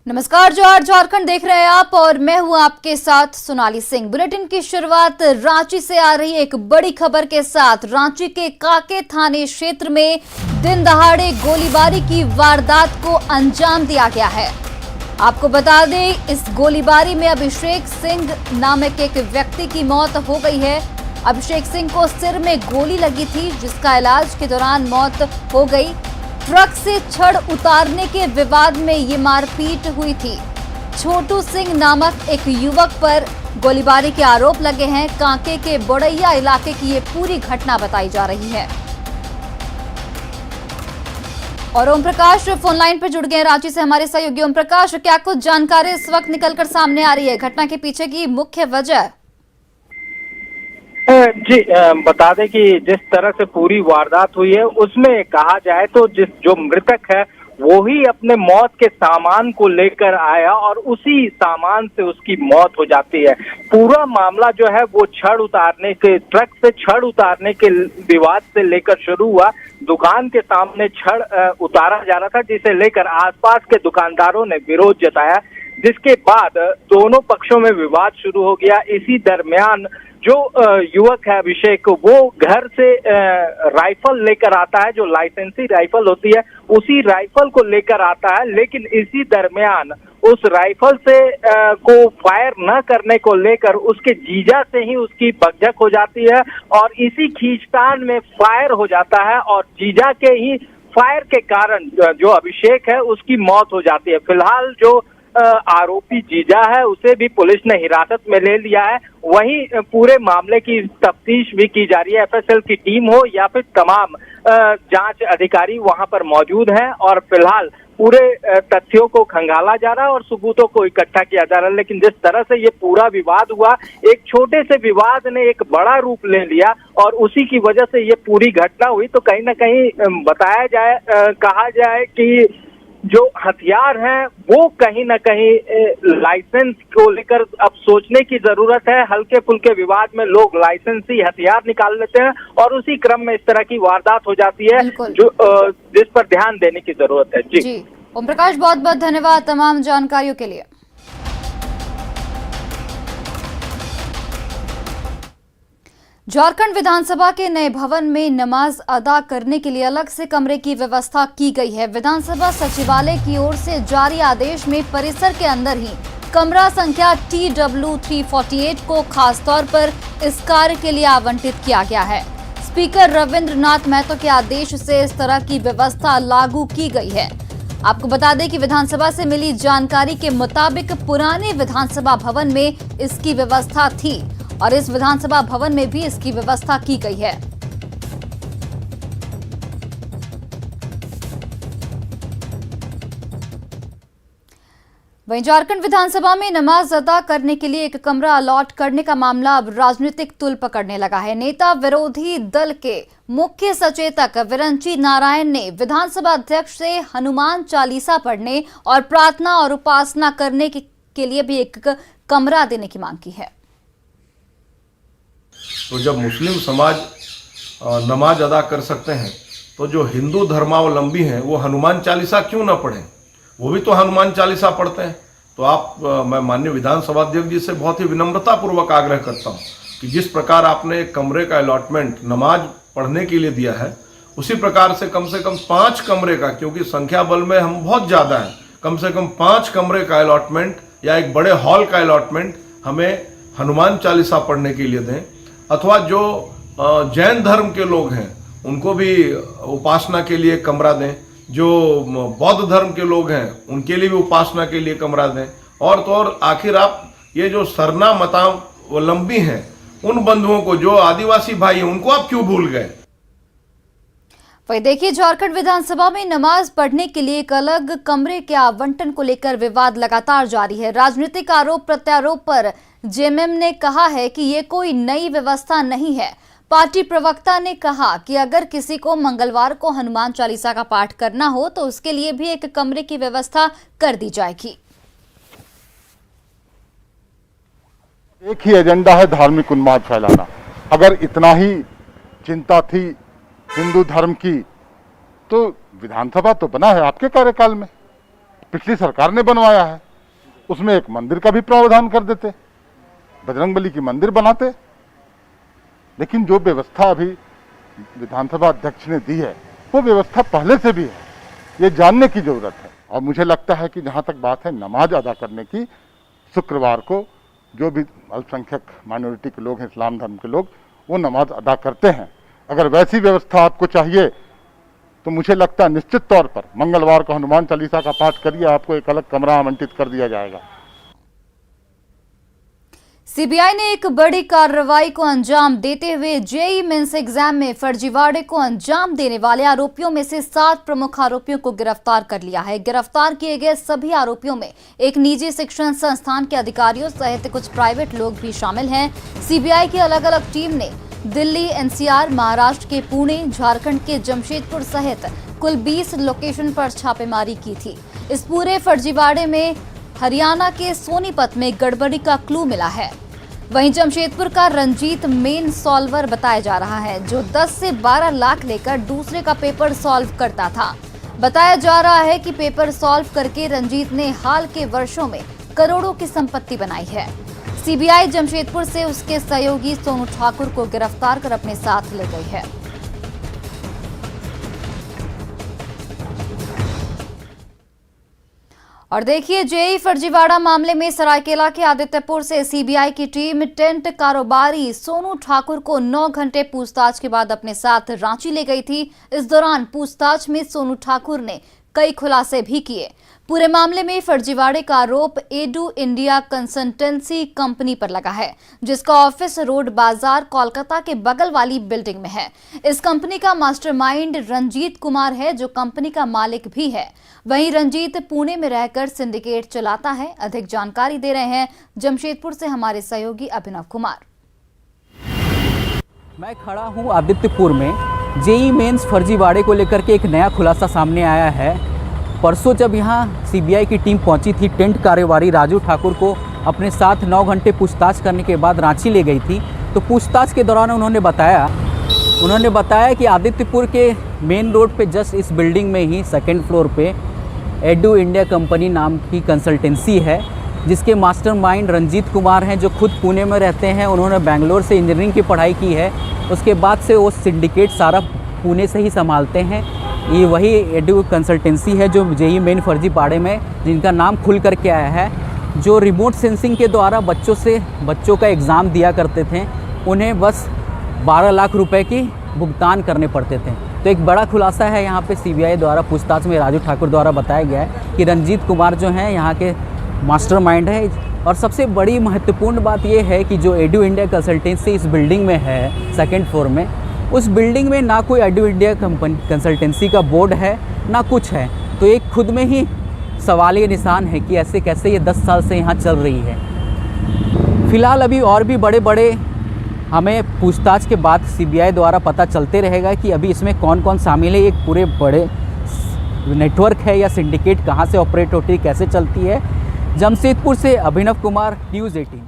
नमस्कार जोहार, झारखंड देख रहे हैं आप और मैं हूं आपके साथ सोनाली सिंह। बुलेटिन की शुरुआत रांची से आ रही एक बड़ी खबर के साथ। रांची के काके थाने क्षेत्र में दिन दहाड़े गोलीबारी की वारदात को अंजाम दिया गया है। आपको बता दें, इस गोलीबारी में अभिषेक सिंह नामक एक व्यक्ति की मौत हो गई है। अभिषेक सिंह को सिर में गोली लगी थी, जिसका इलाज के दौरान मौत हो गई। ट्रक से छड़ उतारने के विवाद में ये मारपीट हुई थी। छोटू सिंह नामक एक युवक पर गोलीबारी के आरोप लगे हैं। कांके के बोड़ैया इलाके की ये पूरी घटना बताई जा रही है। और ओम प्रकाश फोन लाइन पर जुड़ गए रांची से हमारे सहयोगी। ओम प्रकाश, क्या कुछ जानकारी इस वक्त निकलकर सामने आ रही है? घटना के पीछे की मुख्य वजह? जी, बता दें कि जिस तरह से पूरी वारदात हुई है उसमें कहा जाए तो जो मृतक है वो ही अपने मौत के सामान को लेकर आया और उसी सामान से उसकी मौत हो जाती है। पूरा मामला जो है वो ट्रक से छड़ उतारने के विवाद से लेकर शुरू हुआ। दुकान के सामने छड़ उतारा जा रहा था, जिसे लेकर आसपास के दुकानदारों ने विरोध जताया, जिसके बाद दोनों पक्षों में विवाद शुरू हो गया। इसी दरमियान जो युवक है अभिषेक, वो घर से राइफल लेकर आता है, जो लाइसेंसी राइफल होती है उसी राइफल को लेकर आता है। लेकिन इसी दरमियान उस राइफल से को फायर न करने को लेकर उसके जीजा से ही उसकी बकझक हो जाती है और इसी खींचतान में फायर हो जाता है और जीजा के ही फायर के कारण जो अभिषेक है उसकी मौत हो जाती है। फिलहाल जो आरोपी जीजा है उसे भी पुलिस ने हिरासत में ले लिया है। वहीं पूरे मामले की तफ्तीश भी की जा रही है। एफएसएल की टीम हो या फिर तमाम जांच अधिकारी वहां पर मौजूद हैं और फिलहाल पूरे तथ्यों को खंगाला जा रहा है और सबूतों को इकट्ठा किया जा रहा है। लेकिन जिस तरह से ये पूरा विवाद हुआ, एक छोटे से विवाद ने एक बड़ा रूप ले लिया और उसी की वजह से ये पूरी घटना हुई। तो कहीं ना कहीं बताया जाए, कहा जाए कि जो हथियार हैं वो कहीं ना कहीं लाइसेंस को लेकर अब सोचने की जरूरत है। हल्के फुल्के विवाद में लोग लाइसेंसी हथियार निकाल लेते हैं और उसी क्रम में इस तरह की वारदात हो जाती है, जो जिस पर ध्यान देने की जरूरत है। जी ओम प्रकाश, बहुत बहुत धन्यवाद तमाम जानकारियों के लिए। झारखंड विधानसभा के नए भवन में नमाज अदा करने के लिए अलग से कमरे की व्यवस्था की गई है। विधानसभा सचिवालय की ओर से जारी आदेश में परिसर के अंदर ही कमरा संख्या TW348 को खास तौर पर इस कार्य के लिए आवंटित किया गया है। स्पीकर रविंद्र नाथ महतो के आदेश से इस तरह की व्यवस्था लागू की गई है। आपको बता दें कि विधानसभा से मिली जानकारी के मुताबिक पुराने विधानसभा भवन में इसकी व्यवस्था थी और इस विधानसभा भवन में भी इसकी व्यवस्था की गई है। वहीं झारखंड विधानसभा में नमाज अदा करने के लिए एक कमरा अलॉट करने का मामला अब राजनीतिक तुल पकड़ने लगा है। नेता विरोधी दल के मुख्य सचेतक विरंची नारायण ने विधानसभा अध्यक्ष से हनुमान चालीसा पढ़ने और प्रार्थना और उपासना करने के लिए भी एक कमरा देने की मांग की है। तो जब मुस्लिम समाज नमाज अदा कर सकते हैं तो जो हिंदू धर्मावलंबी हैं वो हनुमान चालीसा क्यों ना पढ़ें? वो भी तो हनुमान चालीसा पढ़ते हैं। तो मैं माननीय विधानसभा अध्यक्ष जी से बहुत ही विनम्रतापूर्वक आग्रह करता हूँ कि जिस प्रकार आपने कमरे का अलॉटमेंट नमाज पढ़ने के लिए दिया है, उसी प्रकार से कम 5 कमरे का, क्योंकि संख्या बल में हम बहुत ज़्यादा हैं, कम से कम 5 कमरे का अलॉटमेंट या एक बड़े हॉल का अलॉटमेंट हमें हनुमान चालीसा पढ़ने के लिए दें। अथवा जो जैन धर्म के लोग हैं उनको भी उपासना के लिए कमरा दें। जो बौद्ध धर्म के लोग हैं उनके लिए भी उपासना के लिए कमरा दें। और तो और आखिर आप ये जो सरना मतावलंबी हैं उन बंधुओं को, जो आदिवासी भाई हैं, उनको आप क्यों भूल गए? वही देखिए, झारखंड विधानसभा में नमाज पढ़ने के लिए एक अलग कमरे के आवंटन को लेकर विवाद लगातार जारी है। राजनीतिक आरोप प्रत्यारोप पर जेएमएम ने कहा है कि ये कोई नई व्यवस्था नहीं है। पार्टी प्रवक्ता ने कहा कि अगर किसी को मंगलवार को हनुमान चालीसा का पाठ करना हो तो उसके लिए भी एक कमरे की व्यवस्था कर दी जाएगी। एक ही एजेंडा है, धार्मिक उन्माद फैलाना। अगर इतना ही चिंता थी हिंदू धर्म की तो विधानसभा तो बना है आपके कार्यकाल में। पिछली सरकार ने बनवाया है, उसमें एक मंदिर का भी प्रावधान कर देते, बजरंगबली की मंदिर बनाते। लेकिन जो व्यवस्था अभी विधानसभा अध्यक्ष ने दी है वो व्यवस्था पहले से भी है, ये जानने की जरूरत है। और मुझे लगता है कि जहाँ तक बात है नमाज अदा करने की, शुक्रवार को जो भी अल्पसंख्यक माइनॉरिटी के लोग हैं, इस्लाम धर्म के लोग, वो नमाज अदा करते हैं। अगर वैसी व्यवस्था आपको चाहिए तो मुझे लगता है निश्चित तौर पर मंगलवार को हनुमान चालीसा का पाठ करिए, आपको एक अलग कमरा आवंटित कर दिया जाएगा। सीबीआई ने एक बड़ी कार्रवाई को अंजाम देते हुए जेईई मेंस एग्जाम में फर्जीवाड़े को अंजाम देने वाले आरोपियों में से 7 प्रमुख आरोपियों को गिरफ्तार कर लिया है। गिरफ्तार किए गए सभी आरोपियों में एक निजी शिक्षण संस्थान के अधिकारियों सहित कुछ प्राइवेट लोग भी शामिल हैं। सीबीआई की अलग अलग टीम ने दिल्ली, एनसीआर, महाराष्ट्र के पुणे, झारखंड के जमशेदपुर सहित कुल 20 लोकेशन पर छापेमारी की थी। इस पूरे फर्जीवाड़े में हरियाणा के सोनीपत में गड़बड़ी का क्लू मिला है। वहीं जमशेदपुर का रंजीत मेन सॉल्वर बताया जा रहा है, जो 10 से 12 लाख लेकर दूसरे का पेपर सॉल्व करता था। बताया जा रहा है कि पेपर सॉल्व करके रंजीत ने हाल के वर्षों में करोड़ों की संपत्ति बनाई है। सीबीआई जमशेदपुर से उसके सहयोगी सोनू ठाकुर को गिरफ्तार कर अपने साथ ले गई है। और देखिए, जेईई फर्जीवाड़ा मामले में सरायकेला के आदित्यपुर से सीबीआई की टीम टेंट कारोबारी सोनू ठाकुर को 9 घंटे पूछताछ के बाद अपने साथ रांची ले गई थी। इस दौरान पूछताछ में सोनू ठाकुर ने कई खुलासे भी किए। पूरे मामले में फर्जीवाड़े का आरोप एडू इंडिया कंसल्टेंसी कंपनी पर लगा है, जिसका ऑफिस रोड बाजार कोलकाता के बगल वाली बिल्डिंग में है। इस कंपनी का मास्टरमाइंड रंजीत कुमार है, जो कंपनी का मालिक भी है। वहीं रंजीत पुणे में रहकर सिंडिकेट चलाता है। अधिक जानकारी दे रहे हैं जमशेदपुर से हमारे सहयोगी अभिनव कुमार। मैं खड़ा हूं आदित्यपुर में। जेईई मेंस फर्जीवाड़े को लेकर के एक नया खुलासा सामने आया है। परसों जब यहां सीबीआई की टीम पहुंची थी, टेंट कारोबारी राजू ठाकुर को अपने साथ 9 घंटे पूछताछ करने के बाद रांची ले गई थी। तो पूछताछ के दौरान उन्होंने बताया कि आदित्यपुर के मेन रोड पे जस्ट इस बिल्डिंग में ही 2nd फ्लोर पे एडू इंडिया कंपनी नाम की कंसल्टेंसी है, जिसके मास्टरमाइंड रंजीत कुमार हैं, जो खुद पुणे में रहते हैं। उन्होंने बेंगलोर से इंजीनियरिंग की पढ़ाई की है। उसके बाद से वो सिंडिकेट सारा पुणे से ही संभालते हैं। ये वही एडू कंसल्टेंसी है जो जेईई मेन फर्जीवाड़े में जिनका नाम खुल करके आया है, जो रिमोट सेंसिंग के द्वारा बच्चों का एग्ज़ाम दिया करते थे। उन्हें बस 12 लाख रुपए की भुगतान करने पड़ते थे। तो एक बड़ा खुलासा है यहाँ पे सीबीआई द्वारा पूछताछ में राजू ठाकुर द्वारा बताया गया है कि रंजीत कुमार जो हैं यहाँ के मास्टरमाइंड है। और सबसे बड़ी महत्वपूर्ण बात ये है कि जो एडू इंडिया कंसल्टेंसी इस बिल्डिंग में है 2nd फ्लोर में, उस बिल्डिंग में ना कोई एडू इंडिया कंसल्टेंसी का बोर्ड है ना कुछ है। तो एक खुद में ही सवालिया निशान है कि ऐसे कैसे ये 10 साल से यहाँ चल रही है। फिलहाल अभी और भी बड़े हमें पूछताछ के बाद सीबीआई द्वारा पता चलते रहेगा कि अभी इसमें कौन कौन शामिल है। एक पूरे बड़े नेटवर्क है या सिंडिकेट कहाँ से ऑपरेट होती है, कैसे चलती है। जमशेदपुर से अभिनव कुमार, न्यूज़ 18।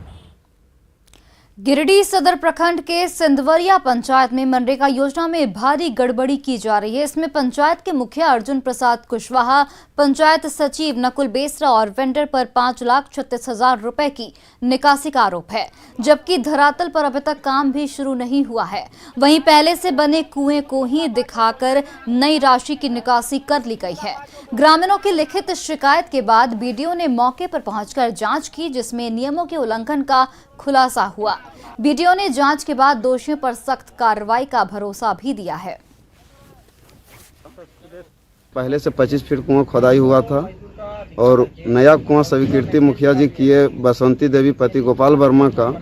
गिरिडीह सदर प्रखंड के सिंधवरिया पंचायत में मनरेगा योजना में भारी गड़बड़ी की जा रही है। इसमें पंचायत के मुखिया अर्जुन प्रसाद कुशवाहा, पंचायत सचिव नकुल बेसरा और वेंडर पर 5,36,000 रुपए की निकासी का आरोप है, जबकि धरातल पर अभी तक काम भी शुरू नहीं हुआ है। वहीं पहले से बने कुएं को ही दिखाकर नई राशि की निकासी कर ली गई है। ग्रामीणों की लिखित शिकायत के बाद बीडीओ ने मौके पर पहुंचकर जांच की, जिसमें नियमों के उल्लंघन का खुलासा हुआ। बीडीओ ने जांच के बाद दोषियों पर सख्त कार्रवाई का भरोसा भी दिया है। पहले से 25 फीट कुआं खोदाई हुआ था और नया कुआं स्वीकृति मुखिया जी किए बसंती देवी पति गोपाल वर्मा का,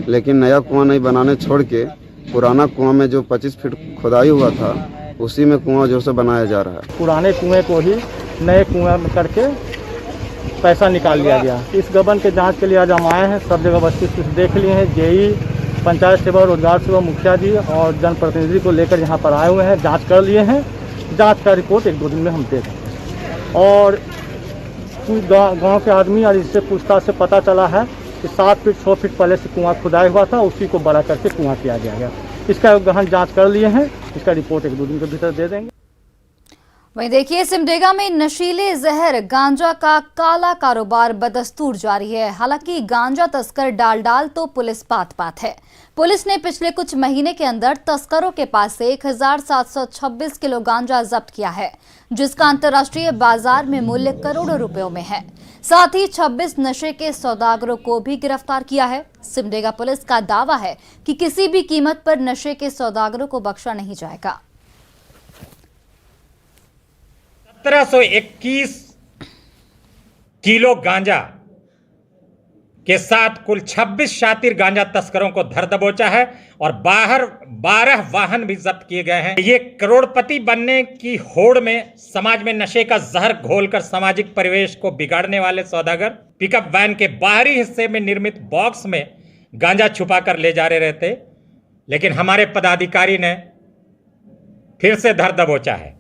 लेकिन नया कुआं नहीं बनाने छोड़ के पुराना कुआं में जो 25 फीट खोदाई हुआ था उसी में कुआं जो से बनाया जा रहा है। पुराने कुएं को ही नए कुएं में करके पैसा निकाल लिया गया। इस गबन के जांच के लिए आज हम आए हैं। सब जगह वस्तु देख लिए हैं। जेईई, पंचायत सेवा, रोजगार सेवा मुखिया जी और जनप्रतिनिधि को लेकर यहाँ पर आए हुए हैं। जांच कर लिए हैं। जांच का रिपोर्ट 1-2 दिन में हम दे देंगे। और गांव के आदमी और इससे पूछताछ से पता चला है कि 7 फीट 6 फीट पहले से कुआं खुदाया हुआ था, उसी को बड़ा करके कुआं किया गया। इसका गहन जाँच कर लिए हैं। इसका रिपोर्ट 1-2 दिन के भीतर दे देंगे। वहीं देखिए, सिमडेगा में नशीले जहर गांजा का काला कारोबार बदस्तूर जारी है। हालांकि गांजा तस्कर डाल तो पुलिस पात है। पुलिस ने पिछले कुछ महीने के अंदर तस्करों के पास से 1726 किलो गांजा जब्त किया है, जिसका अंतर्राष्ट्रीय बाजार में मूल्य करोड़ों रुपयों में है। साथ ही 26 नशे के सौदागरों को भी गिरफ्तार किया है। सिमडेगा पुलिस का दावा है कि किसी भी कीमत पर नशे के सौदागरों को बख्शा नहीं जाएगा। 1721 किलो गांजा के साथ कुल 26 शातिर गांजा तस्करों को धर दबोचा है और बाहर 12 वाहन भी जब्त किए गए हैं। ये करोड़पति बनने की होड़ में समाज में नशे का जहर घोलकर सामाजिक परिवेश को बिगाड़ने वाले सौदागर पिकअप वैन के बाहरी हिस्से में निर्मित बॉक्स में गांजा छुपा कर ले जा रहे थे, लेकिन हमारे पदाधिकारी ने फिर से धर दबोचा है।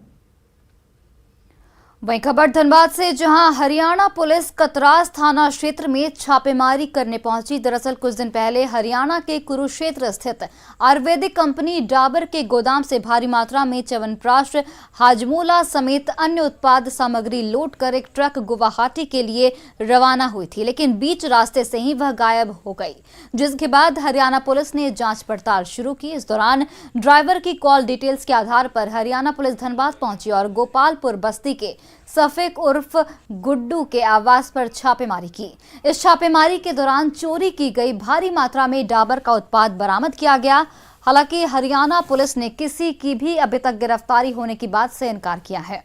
वहीं खबर धनबाद से, जहां हरियाणा पुलिस कतरास थाना क्षेत्र में छापेमारी करने पहुंची। दरअसल कुछ दिन पहले हरियाणा के कुरुक्षेत्र स्थित आयुर्वेदिक कंपनी डाबर के गोदाम से भारी मात्रा में च्यवनप्राश, हाजमोला समेत अन्य उत्पाद सामग्री लोड कर एक ट्रक गुवाहाटी के लिए रवाना हुई थी, लेकिन बीच रास्ते से ही वह गायब हो गई, जिसके बाद हरियाणा पुलिस ने जांच पड़ताल शुरू की। इस दौरान ड्राइवर की कॉल डिटेल्स के आधार पर हरियाणा पुलिस धनबाद पहुंची और गोपालपुर बस्ती के सफेक उर्फ गुड्डू के आवास पर छापेमारी की। इस छापेमारी के दौरान चोरी की गई भारी मात्रा में डाबर का उत्पाद बरामद किया गया। हालांकि हरियाणा पुलिस ने किसी की भी अभी तक गिरफ्तारी होने की बात से इनकार किया है।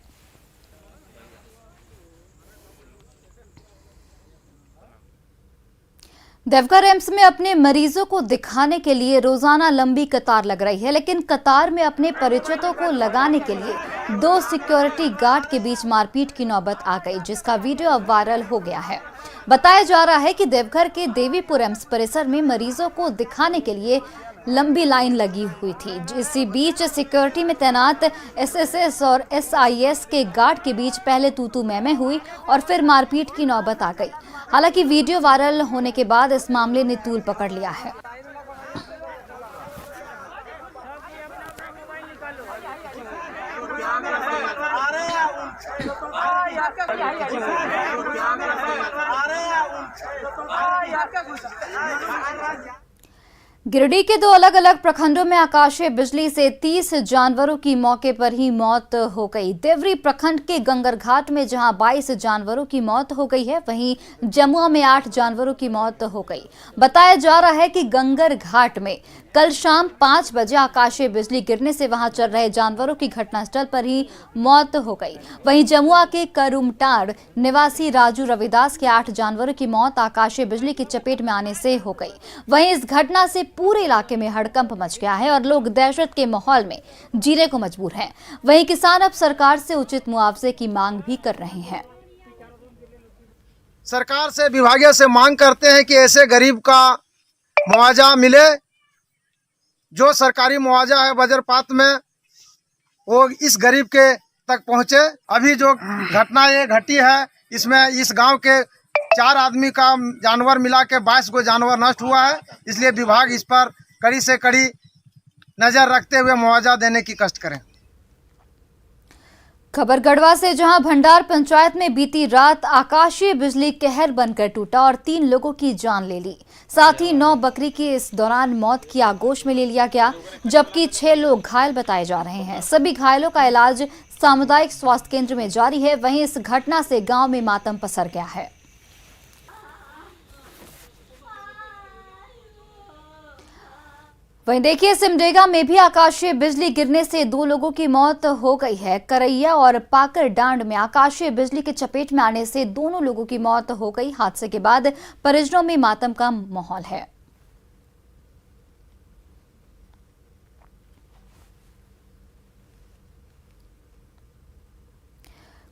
देवघर एम्स में अपने मरीजों को दिखाने के लिए रोजाना लंबी कतार लग रही है, लेकिन कतार में अपने परिचितों को लगाने के लिए 2 सिक्योरिटी गार्ड के बीच मारपीट की नौबत आ गई, जिसका वीडियो अब वायरल हो गया है। बताया जा रहा है कि देवघर के देवीपुर एम्स परिसर में मरीजों को दिखाने के लिए लंबी लाइन लगी हुई थी। इसी बीच सिक्योरिटी में तैनात एसएसएस और एसआईएस के गार्ड के बीच पहले तू-तू मैं हुई और फिर मारपीट की नौबत आ गई। हालांकि वीडियो वायरल होने के बाद इस मामले ने तूल पकड़ लिया है। गिरिडीह के 2 अलग अलग प्रखंडों में आकाशीय बिजली से 30 जानवरों की मौके पर ही मौत हो गई। देवरी प्रखंड के गंगर घाट में जहां 22 जानवरों की मौत हो गई है, वहीं जमुआ में 8 जानवरों की मौत हो गई। बताया जा रहा है कि गंगर घाट में कल शाम 5 बजे आकाशीय बिजली गिरने से वहां चल रहे जानवरों की घटनास्थल पर ही मौत हो गई। वहीं जमुआ के करुमटाड़ निवासी राजू रविदास के 8 जानवरों की मौत आकाशीय बिजली की चपेट में आने से हो गई। वहीं इस घटना से पूरे इलाके में हड़कंप मच गया है और लोग दहशत के माहौल में जीने को मजबूर हैं। वहीं किसान अब सरकार से उचित मुआवजे की मांग भी कर रहे हैं। सरकार से, विभागीय से मांग करते हैं कि ऐसे गरीब का मुआवजा मिले। जो सरकारी मुआवजा है वज्रपात में, वो इस गरीब के तक पहुंचे। अभी जो घटना ये घटी है, इसमें इस गांव के 4 आदमी का जानवर मिला के 22 को जानवर नष्ट हुआ है। इसलिए विभाग इस पर कड़ी से कड़ी नजर रखते हुए मुआवजा देने की कष्ट करें। खबर गढ़वा से, जहां भंडार पंचायत में बीती रात आकाशीय बिजली कहर बनकर टूटा और 3 लोगों की जान ले ली। साथ ही 9 बकरी की इस दौरान मौत की आगोश में ले लिया गया, जबकि 6 लोग घायल बताए जा रहे हैं। सभी घायलों का इलाज सामुदायिक स्वास्थ्य केंद्र में जारी है। वहीं इस घटना से गांव में मातम पसर गया है। वहीं देखिए, सिमडेगा में भी आकाशीय बिजली गिरने से 2 लोगों की मौत हो गई है। करैया और पाकर डांड में आकाशीय बिजली की चपेट में आने से दोनों लोगों की मौत हो गई। हादसे के बाद परिजनों में मातम का माहौल है।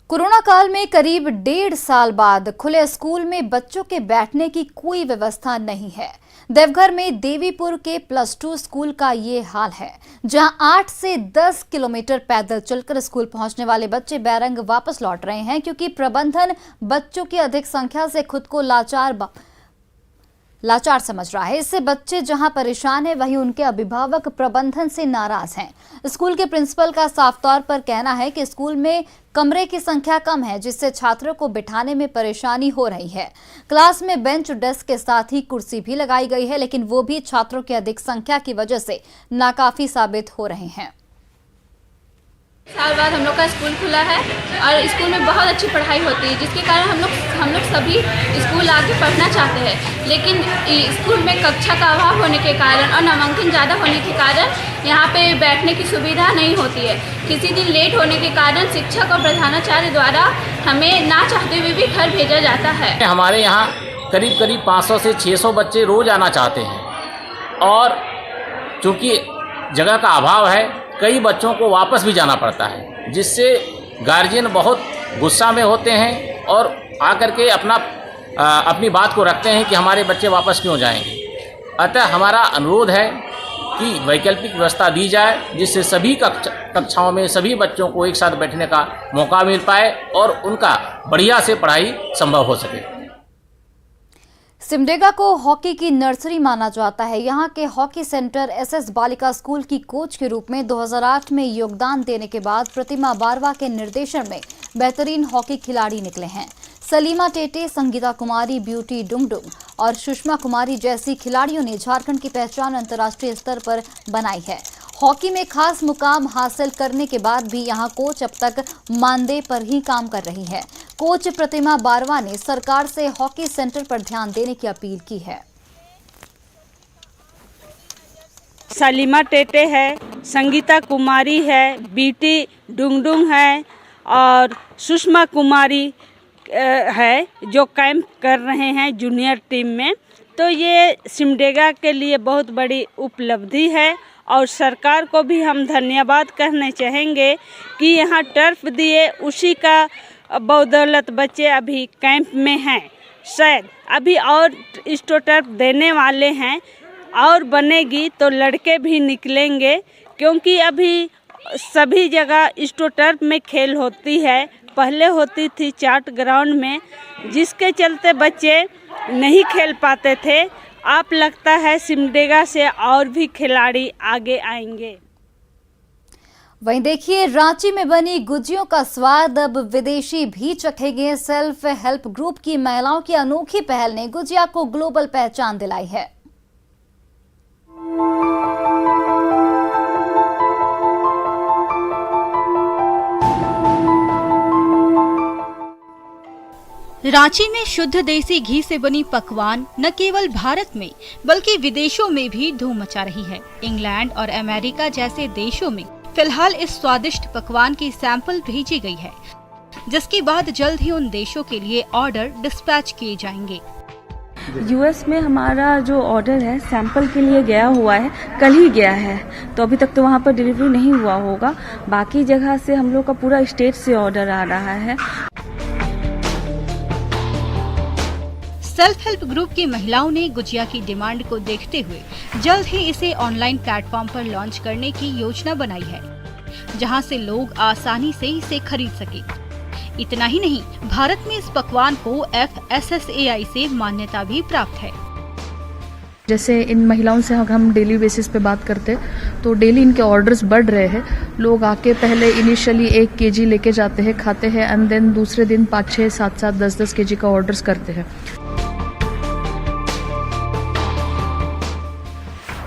कोरोना काल में करीब 1.5 साल बाद खुले स्कूल में बच्चों के बैठने की कोई व्यवस्था नहीं है। देवघर में देवीपुर के +2 स्कूल का ये हाल है, जहां 8 से 10 किलोमीटर पैदल चलकर स्कूल पहुंचने वाले बच्चे बैरंग वापस लौट रहे हैं, क्योंकि प्रबंधन बच्चों की अधिक संख्या से खुद को लाचार लाचार समझ रहा है। इससे बच्चे जहां परेशान हैं, वहीं उनके अभिभावक प्रबंधन से नाराज हैं। स्कूल के प्रिंसिपल का साफ तौर पर कहना है कि स्कूल में कमरे की संख्या कम है, जिससे छात्रों को बिठाने में परेशानी हो रही है। क्लास में बेंच डेस्क के साथ ही कुर्सी भी लगाई गई है, लेकिन वो भी छात्रों की अधिक संख्या की वजह से नाकाफी साबित हो रहे हैं। साल बाद हम लोग का स्कूल खुला है और स्कूल में बहुत अच्छी पढ़ाई होती है, जिसके कारण हम लोग सभी स्कूल आके पढ़ना चाहते हैं। लेकिन स्कूल में कक्षा का अभाव होने के कारण और नामांकन ज़्यादा होने के कारण यहाँ पे बैठने की सुविधा नहीं होती है। किसी दिन लेट होने के कारण शिक्षक और प्रधानाचार्य द्वारा हमें ना चाहते हुए भी घर भेजा जाता है। हमारे यहाँ करीब 500 से 600 बच्चे रोज़ आना चाहते हैं और चूँकि जगह का अभाव है, कई बच्चों को वापस भी जाना पड़ता है, जिससे गार्जियन बहुत गुस्सा में होते हैं और आकर के अपनी बात को रखते हैं कि हमारे बच्चे वापस क्यों जाएंगे। अतः हमारा अनुरोध है कि वैकल्पिक व्यवस्था दी जाए, जिससे सभी कक्षाओं में सभी बच्चों को एक साथ बैठने का मौका मिल पाए और उनका बढ़िया से पढ़ाई संभव हो सके। सिमडेगा को हॉकी की नर्सरी माना जाता है। यहाँ के हॉकी सेंटर एसएस बालिका स्कूल की कोच के रूप में 2008 में योगदान देने के बाद प्रतिमा बारवा के निर्देशन में बेहतरीन हॉकी खिलाड़ी निकले हैं। सलीमा टेटे, संगीता कुमारी, ब्यूटी डुंगडुंग और सुषमा कुमारी जैसी खिलाड़ियों ने झारखंड की पहचान अंतर्राष्ट्रीय स्तर पर बनाई है। हॉकी में खास मुकाम हासिल करने के बाद भी यहाँ कोच अब तक मानदेय पर ही काम कर रही है। कोच प्रतिमा बारवा ने सरकार से हॉकी सेंटर पर ध्यान देने की अपील की है। सलीमा टेटे है, संगीता कुमारी है, बीटी डुंगडुंग है और सुषमा कुमारी है जो कैंप कर रहे हैं जूनियर टीम में। तो ये सिमडेगा के लिए बहुत बड़ी उपलब्धि है और सरकार को भी हम धन्यवाद कहना चाहेंगे कि यहाँ टर्फ दिए, उसी का बदौलत बच्चे अभी कैंप में हैं। शायद अभी और स्टो टर्फ देने वाले हैं और बनेगी तो लड़के भी निकलेंगे, क्योंकि अभी सभी जगह स्टो टर्फ में खेल होती है। पहले होती थी चाट ग्राउंड में, जिसके चलते बच्चे नहीं खेल पाते थे। आप लगता है सिमडेगा से और भी खिलाड़ी आगे आएंगे। वहीं देखिए, रांची में बनी गुजियों का स्वाद अब विदेशी भी चखेंगे। सेल्फ हेल्प ग्रुप की महिलाओं की अनोखी पहल ने गुजिया को ग्लोबल पहचान दिलाई है। रांची में शुद्ध देसी घी से बनी पकवान न केवल भारत में बल्कि विदेशों में भी धूम मचा रही है। इंग्लैंड और अमेरिका जैसे देशों में फिलहाल इस स्वादिष्ट पकवान की सैंपल भेजी गई है, जिसके बाद जल्द ही उन देशों के लिए ऑर्डर डिस्पैच किए जाएंगे। यूएस में हमारा जो ऑर्डर है सैंपल के लिए गया हुआ है, कल ही गया है, तो अभी तक तो वहाँ पर डिलीवरी नहीं हुआ होगा। बाकी जगह से हम लोग का पूरा स्टेट से ऑर्डर आ रहा है। सेल्फ हेल्प ग्रुप की महिलाओं ने गुजिया की डिमांड को देखते हुए जल्द ही इसे ऑनलाइन प्लेटफॉर्म पर लॉन्च करने की योजना बनाई है, जहां से लोग आसानी से इसे खरीद सके। इतना ही नहीं, भारत में इस पकवान को FSSAI से मान्यता भी प्राप्त है। जैसे इन महिलाओं से हम डेली बेसिस पे बात करते हैं तो डेली इनके ऑर्डर्स बढ़ रहे हैं। लोग आके पहले इनिशियली 1 kg लेके जाते हैं, खाते हैं, एंड देन दूसरे दिन 5, 6, 7, 10 kg का ऑर्डर्स करते हैं।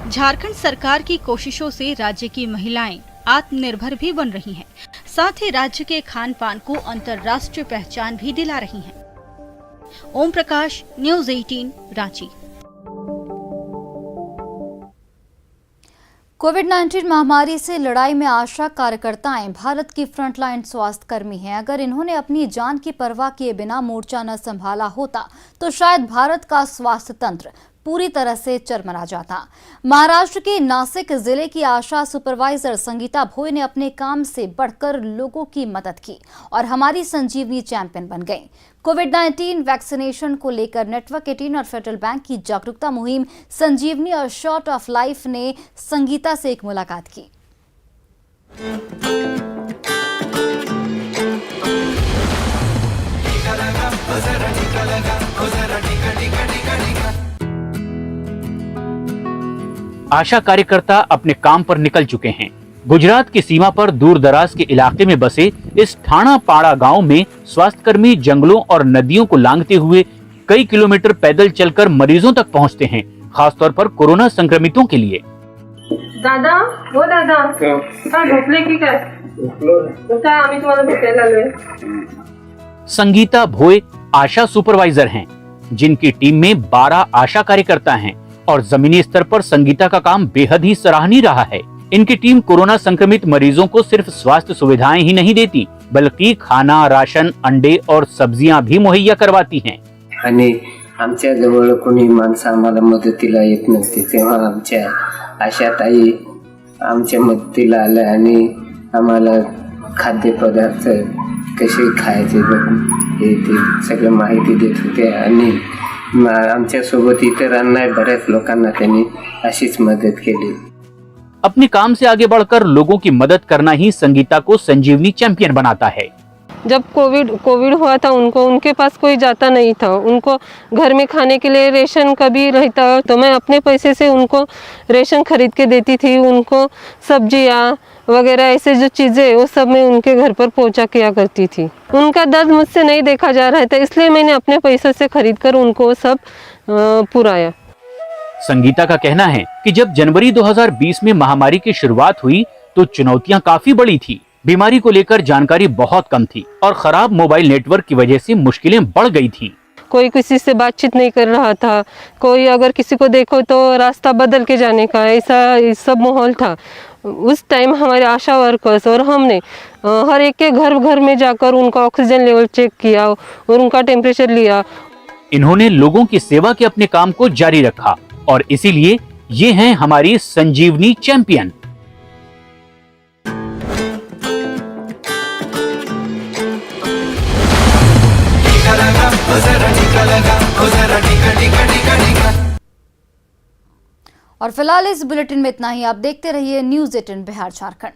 झारखंड सरकार की कोशिशों से राज्य की महिलाएं आत्मनिर्भर भी बन रही हैं, साथ ही राज्य के खान पान को अंतर्राष्ट्रीय पहचान भी दिला रही हैं। ओम प्रकाश, न्यूज़ 18, रांची। कोविड-19 महामारी से लड़ाई में आशा कार्यकर्ताएं भारत की फ्रंटलाइन स्वास्थ्य कर्मी हैं। अगर इन्होंने अपनी जान की परवाह किए बिना मोर्चा न संभाला होता तो शायद भारत का स्वास्थ्य तंत्र पूरी तरह से चरमरा जाता। महाराष्ट्र के नासिक जिले की आशा सुपरवाइजर संगीता भोई ने अपने काम से बढ़कर लोगों की मदद की और हमारी संजीवनी चैंपियन बन गई। कोविड-19 वैक्सीनेशन को लेकर नेटवर्क 18 और फेडरल बैंक की जागरूकता मुहिम संजीवनी और शॉर्ट ऑफ लाइफ ने संगीता से एक मुलाकात की। आशा कार्यकर्ता अपने काम पर निकल चुके हैं। गुजरात की सीमा पर दूर दराज के इलाके में बसे इस ठाणा पाड़ा गांव में स्वास्थ्यकर्मी जंगलों और नदियों को लांघते हुए कई किलोमीटर पैदल चलकर मरीजों तक पहुंचते हैं, खासतौर पर कोरोना संक्रमितों के लिए। दादा हो दादा हाँ झोपले की काय आम्ही तुम्हाला भेटायला आलोय। संगीता भोय आशा सुपरवाइजर हैं, जिनकी टीम में 12 आशा कार्यकर्ता हैं और जमीनी स्तर पर संगीता का काम बेहद ही सराहनीय रहा है। इनकी टीम कोरोना संक्रमित मरीजों को सिर्फ स्वास्थ्य सुविधाएं ही नहीं देती, बल्कि खाना, राशन, अंडे और सब्जियां भी मुहैया करवाती हैं। आणि आमच्या जवळ कोणी माणसं आम्हाला मदतीला येत नसते, तेव्हा आमच्या आशाताई आमच्या मदतीला आल्या आणि आम्हाला खाद्यपदार्थ कसे खायचे हे ते सगळं माहिती देत होते आणि आमच्या सोबत इतरांना बऱ्याच लोकांना त्यांनी अशीच मदत केली। अपने काम से आगे बढ़कर लोगों की मदद करना ही संगीता को संजीवनी चैंपियन बनाता है। जब कोविड हुआ था उनके पास कोई जाता नहीं था, उनको घर में खाने के लिए रेशन कभी रहता तो मैं अपने पैसे से उनको रेशन खरीद के देती थी, उनको सब्जियां वगैरह ऐसे जो चीज़ें वो सब मैं उनके घर पर पहुंचा किया करती थी। उनका दर्द मुझसे नहीं देखा जा रहा था, इसलिए मैंने अपने पैसे से खरीद कर उनको सब पुराया। संगीता का कहना है कि जब जनवरी 2020 में महामारी की शुरुआत हुई तो चुनौतियां काफी बड़ी थी। बीमारी को लेकर जानकारी बहुत कम थी और खराब मोबाइल नेटवर्क की वजह से मुश्किलें बढ़ गई थी। कोई किसी से बातचीत नहीं कर रहा था, कोई अगर किसी को देखो तो रास्ता बदल के जाने का, ऐसा सब माहौल था। उस टाइम हमारे आशा वर्कर्स और हमने हर एक के घर में जाकर उनका ऑक्सीजन लेवल चेक किया और उनका टेम्परेचर लिया। इन्होंने लोगों की सेवा के अपने काम को जारी रखा और इसीलिए ये हैं हमारी संजीवनी चैंपियन। और फिलहाल इस बुलेटिन में इतना ही। आप देखते रहिए न्यूज़ 18 बिहार झारखंड।